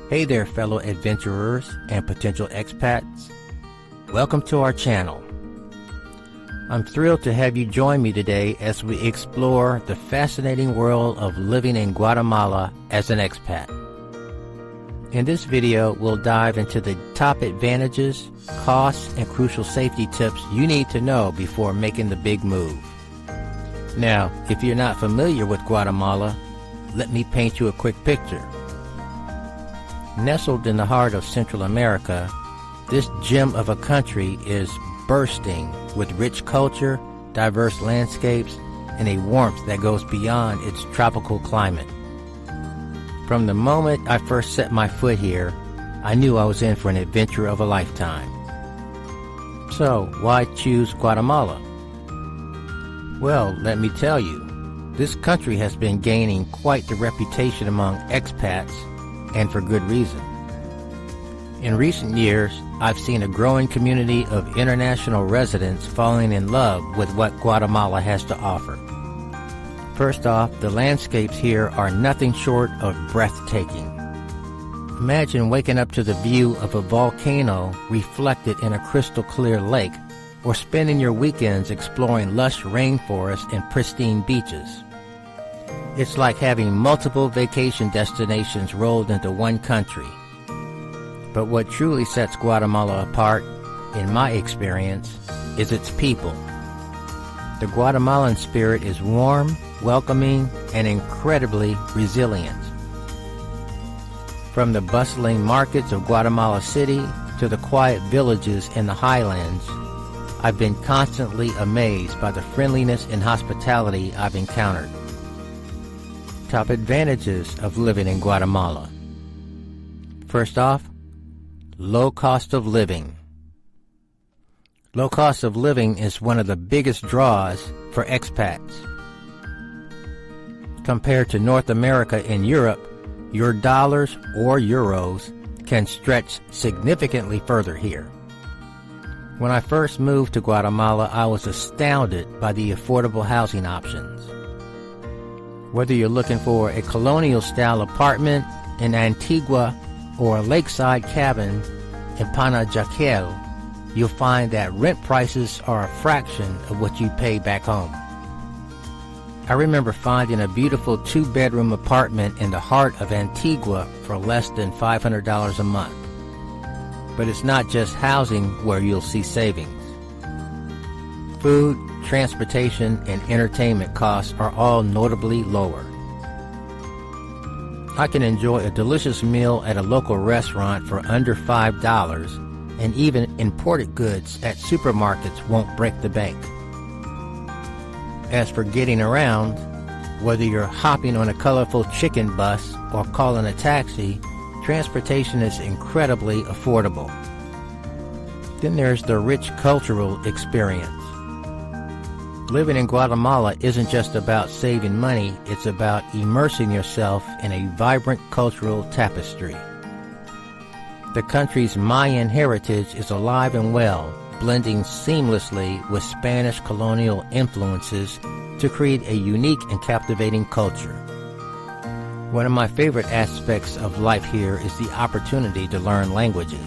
Hey there, fellow adventurers and potential expats. Welcome to our channel. I'm thrilled to have you join me today as we explore the fascinating world of living in Guatemala as an expat. In this video, we'll dive into the top advantages, costs, and crucial safety tips you need to know before making the big move. Now, if you're not familiar with Guatemala, let me paint you a quick picture. Nestled in the heart of Central America, this gem of a country is bursting with rich culture, diverse landscapes, and a warmth that goes beyond its tropical climate. From the moment I first set my foot here, I knew I was in for an adventure of a lifetime. So, why choose Guatemala? Well, let me tell you, this country has been gaining quite the reputation among expats, and for good reason. In recent years, I've seen a growing community of international residents falling in love with what Guatemala has to offer. First off, the landscapes here are nothing short of breathtaking. Imagine waking up to the view of a volcano reflected in a crystal clear lake, or spending your weekends exploring lush rainforests and pristine beaches. It's like having multiple vacation destinations rolled into one country. But what truly sets Guatemala apart, in my experience, is its people. The Guatemalan spirit is warm, welcoming, and incredibly resilient. From the bustling markets of Guatemala City to the quiet villages in the highlands, I've been constantly amazed by the friendliness and hospitality I've encountered. Top advantages of living in Guatemala. First off, low cost of living. Low cost of living is one of the biggest draws for expats. Compared to North America and Europe, your dollars or euros can stretch significantly further here. When I first moved to Guatemala, I was astounded by the affordable housing options. Whether you're looking for a colonial-style apartment in Antigua or a lakeside cabin in Panajaquel, you'll find that rent prices are a fraction of what you pay back home. I remember finding a beautiful two-bedroom apartment in the heart of Antigua for less than $500 a month. But it's not just housing where you'll see savings. Food, transportation, and entertainment costs are all notably lower. I can enjoy a delicious meal at a local restaurant for under $5, and even imported goods at supermarkets won't break the bank. As for getting around, whether you're hopping on a colorful chicken bus or calling a taxi, transportation is incredibly affordable. Then there's the rich cultural experience. Living in Guatemala isn't just about saving money, it's about immersing yourself in a vibrant cultural tapestry. The country's Mayan heritage is alive and well, blending seamlessly with Spanish colonial influences to create a unique and captivating culture. One of my favorite aspects of life here is the opportunity to learn languages.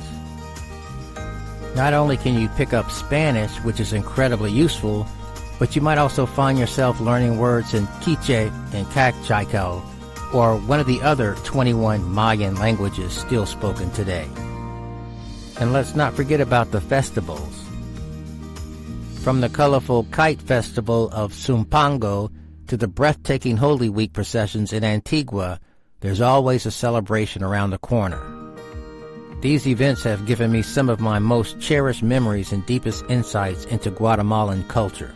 Not only can you pick up Spanish, which is incredibly useful, but you might also find yourself learning words in Quiche and Cachico, or one of the other 21 Mayan languages still spoken today. And let's not forget about the festivals. From the colorful kite festival of Sumpango to the breathtaking Holy Week processions in Antigua, there's always a celebration around the corner. These events have given me some of my most cherished memories and deepest insights into Guatemalan culture.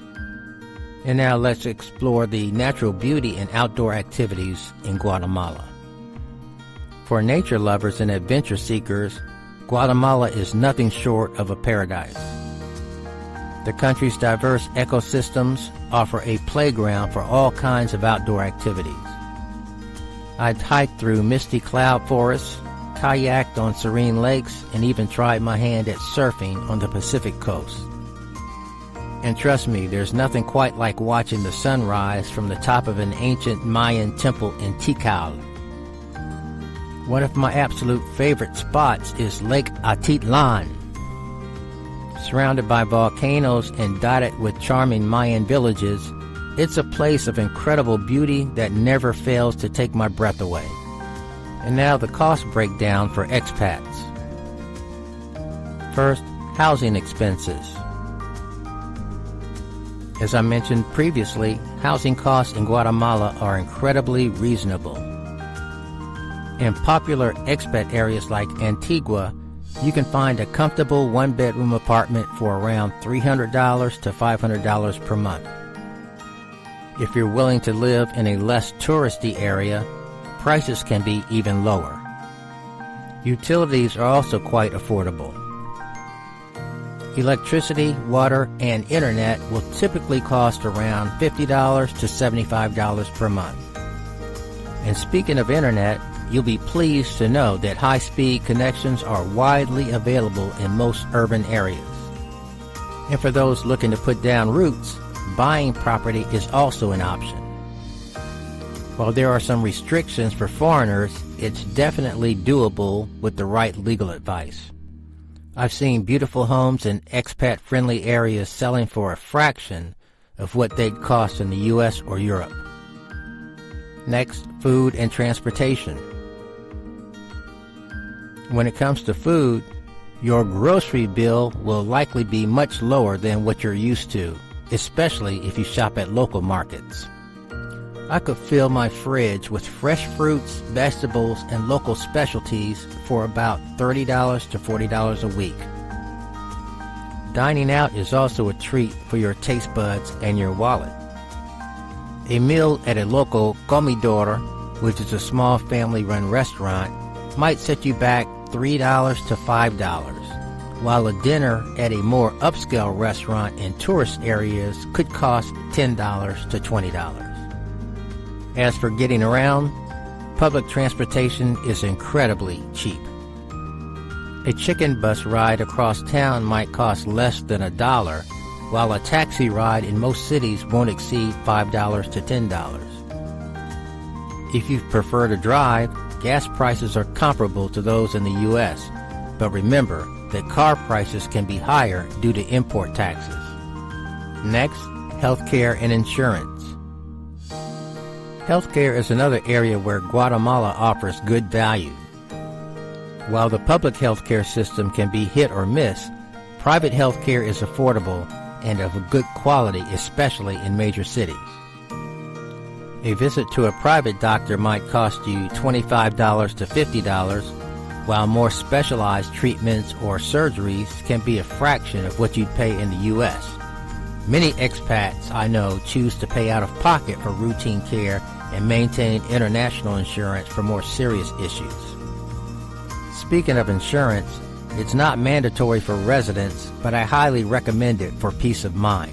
And now let's explore the natural beauty and outdoor activities in Guatemala. For nature lovers and adventure seekers, Guatemala is nothing short of a paradise. The country's diverse ecosystems offer a playground for all kinds of outdoor activities. I've hiked through misty cloud forests, kayaked on serene lakes, and even tried my hand at surfing on the Pacific coast. And trust me, there's nothing quite like watching the sunrise from the top of an ancient Mayan temple in Tikal. One of my absolute favorite spots is Lake Atitlan. Surrounded by volcanoes and dotted with charming Mayan villages, it's a place of incredible beauty that never fails to take my breath away. And now the cost breakdown for expats. First, housing expenses. As I mentioned previously, housing costs in Guatemala are incredibly reasonable. In popular expat areas like Antigua, you can find a comfortable one-bedroom apartment for around $300 to $500 per month. If you're willing to live in a less touristy area, prices can be even lower. Utilities are also quite affordable. Electricity, water, and internet will typically cost around $50 to $75 per month. And speaking of internet, you'll be pleased to know that high-speed connections are widely available in most urban areas. And for those looking to put down roots, buying property is also an option. While there are some restrictions for foreigners, it's definitely doable with the right legal advice. I've seen beautiful homes in expat-friendly areas selling for a fraction of what they'd cost in the US or Europe. Next, food and transportation. When it comes to food, your grocery bill will likely be much lower than what you're used to, especially if you shop at local markets. I could fill my fridge with fresh fruits, vegetables, and local specialties for about $30 to $40 a week. Dining out is also a treat for your taste buds and your wallet. A meal at a local comedor, which is a small family-run restaurant, might set you back $3 to $5, while a dinner at a more upscale restaurant in tourist areas could cost $10 to $20. As for getting around, public transportation is incredibly cheap. A chicken bus ride across town might cost less than $1, while a taxi ride in most cities won't exceed $5 to $10. If you prefer to drive, gas prices are comparable to those in the U.S., but remember that car prices can be higher due to import taxes. Next, healthcare and insurance. Healthcare is another area where Guatemala offers good value. While the public healthcare system can be hit or miss, private healthcare is affordable and of a good quality, especially in major cities. A visit to a private doctor might cost you $25 to $50, while more specialized treatments or surgeries can be a fraction of what you'd pay in the U.S. Many expats I know choose to pay out of pocket for routine care and maintain international insurance for more serious issues. Speaking of insurance, it's not mandatory for residents, but I highly recommend it for peace of mind.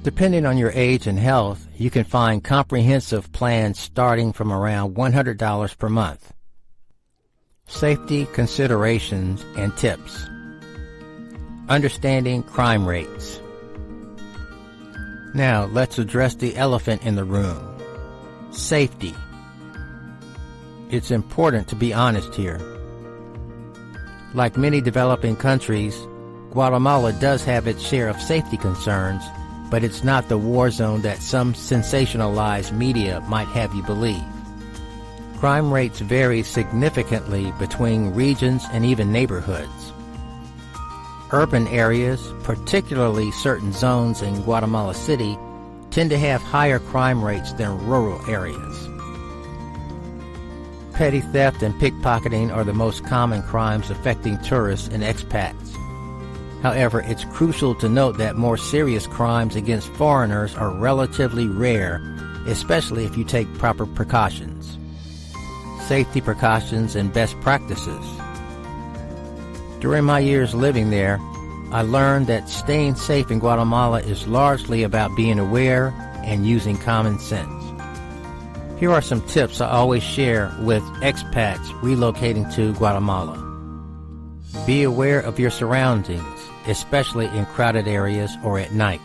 Depending on your age and health, you can find comprehensive plans starting from around $100 per month. Safety considerations and tips. Understanding crime rates. Now, let's address the elephant in the room. Safety. It's important to be honest here. Like many developing countries, Guatemala does have its share of safety concerns, but it's not the war zone that some sensationalized media might have you believe. Crime rates vary significantly between regions and even neighborhoods. Urban areas, particularly certain zones in Guatemala City, tend to have higher crime rates than rural areas. Petty theft and pickpocketing are the most common crimes affecting tourists and expats. However, it's crucial to note that more serious crimes against foreigners are relatively rare, especially if you take proper precautions. Safety precautions and best practices. During my years living there, I learned that staying safe in Guatemala is largely about being aware and using common sense. Here are some tips I always share with expats relocating to Guatemala. Be aware of your surroundings, especially in crowded areas or at night.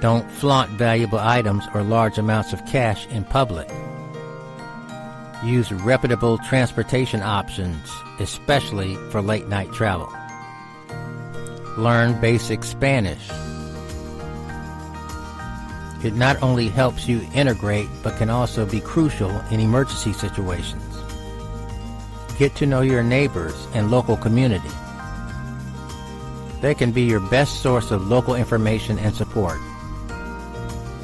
Don't flaunt valuable items or large amounts of cash in public. Use reputable transportation options, especially for late-night travel. Learn basic Spanish. It not only helps you integrate, but can also be crucial in emergency situations. Get to know your neighbors and local community. They can be your best source of local information and support.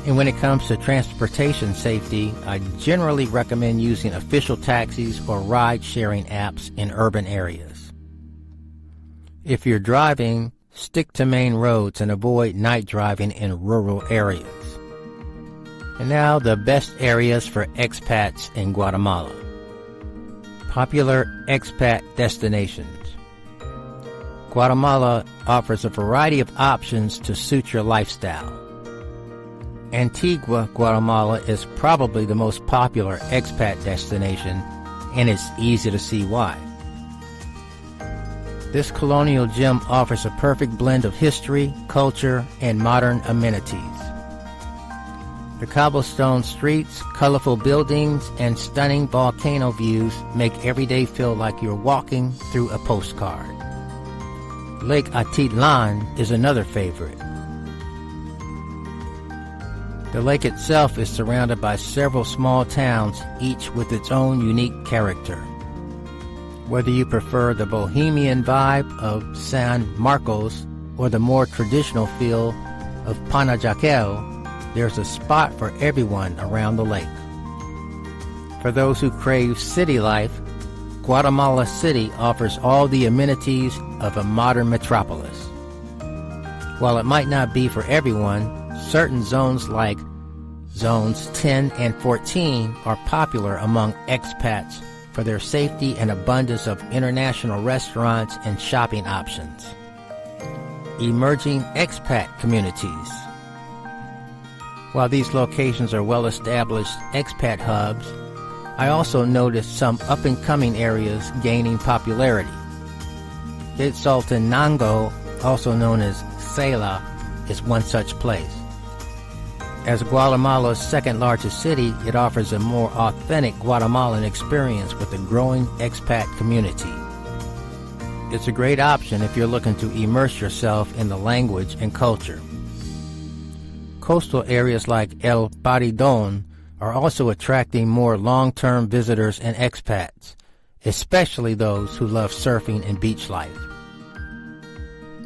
And when it comes to transportation safety, I generally recommend using official taxis or ride-sharing apps in urban areas. If you're driving, stick to main roads and avoid night driving in rural areas. And now the best areas for expats in Guatemala. Popular expat destinations. Guatemala offers a variety of options to suit your lifestyle. Antigua, Guatemala is probably the most popular expat destination, and it's easy to see why. This colonial gem offers a perfect blend of history, culture, and modern amenities. The cobblestone streets, colorful buildings, and stunning volcano views make every day feel like you're walking through a postcard. Lake Atitlan is another favorite. The lake itself is surrounded by several small towns, each with its own unique character. Whether you prefer the bohemian vibe of San Marcos or the more traditional feel of Panajaquel, there's a spot for everyone around the lake. For those who crave city life, Guatemala City offers all the amenities of a modern metropolis. While it might not be for everyone, certain zones like Zones 10 and 14 are popular among expats for their safety and abundance of international restaurants and shopping options. Emerging expat communities. While these locations are well-established expat hubs, I also noticed some up-and-coming areas gaining popularity. Quetzaltenango, also known as Sela, is one such place. As Guatemala's second-largest city, it offers a more authentic Guatemalan experience with a growing expat community. It's a great option if you're looking to immerse yourself in the language and culture. Coastal areas like El Paridón are also attracting more long-term visitors and expats, especially those who love surfing and beach life.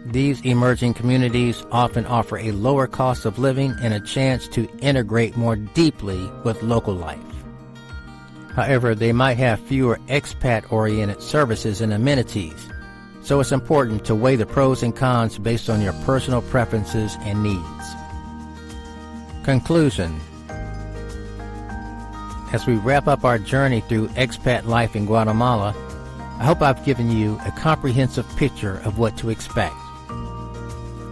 These emerging communities often offer a lower cost of living and a chance to integrate more deeply with local life. However, they might have fewer expat-oriented services and amenities, so it's important to weigh the pros and cons based on your personal preferences and needs. Conclusion. As we wrap up our journey through expat life in Guatemala, I hope I've given you a comprehensive picture of what to expect.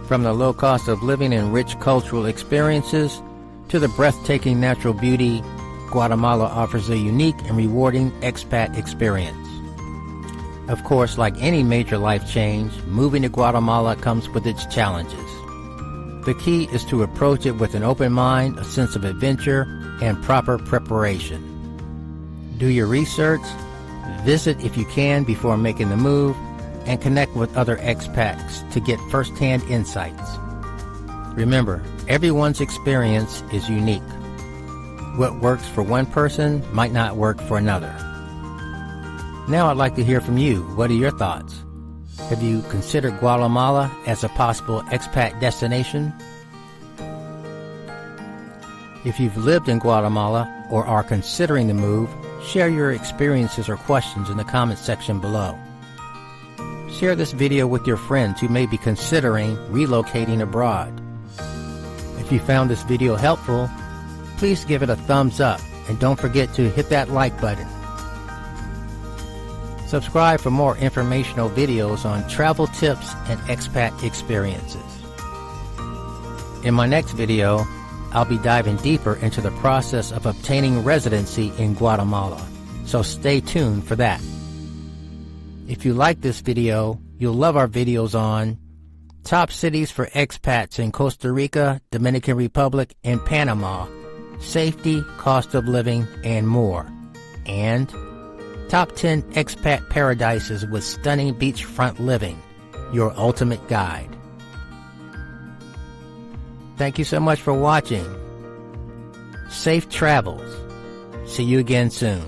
From the low cost of living and rich cultural experiences to the breathtaking natural beauty, Guatemala offers a unique and rewarding expat experience. Of course, like any major life change, moving to Guatemala comes with its challenges. The key is to approach it with an open mind, a sense of adventure, and proper preparation. Do your research, visit if you can before making the move, and connect with other expats to get first-hand insights. Remember, everyone's experience is unique. What works for one person might not work for another. Now I'd like to hear from you. What are your thoughts? Have you considered Guatemala as a possible expat destination? If you've lived in Guatemala or are considering the move, share your experiences or questions in the comments section below. Share this video with your friends who may be considering relocating abroad. If you found this video helpful, please give it a thumbs up and don't forget to hit that like button. Subscribe for more informational videos on travel tips and expat experiences. In my next video, I'll be diving deeper into the process of obtaining residency in Guatemala, so stay tuned for that. If you like this video, you'll love our videos on top cities for expats in Costa Rica, Dominican Republic, and Panama, safety, cost of living, and more. and Top 10 Expat Paradises with Stunning Beachfront Living, your ultimate guide. Thank you so much for watching. Safe travels. See you again soon.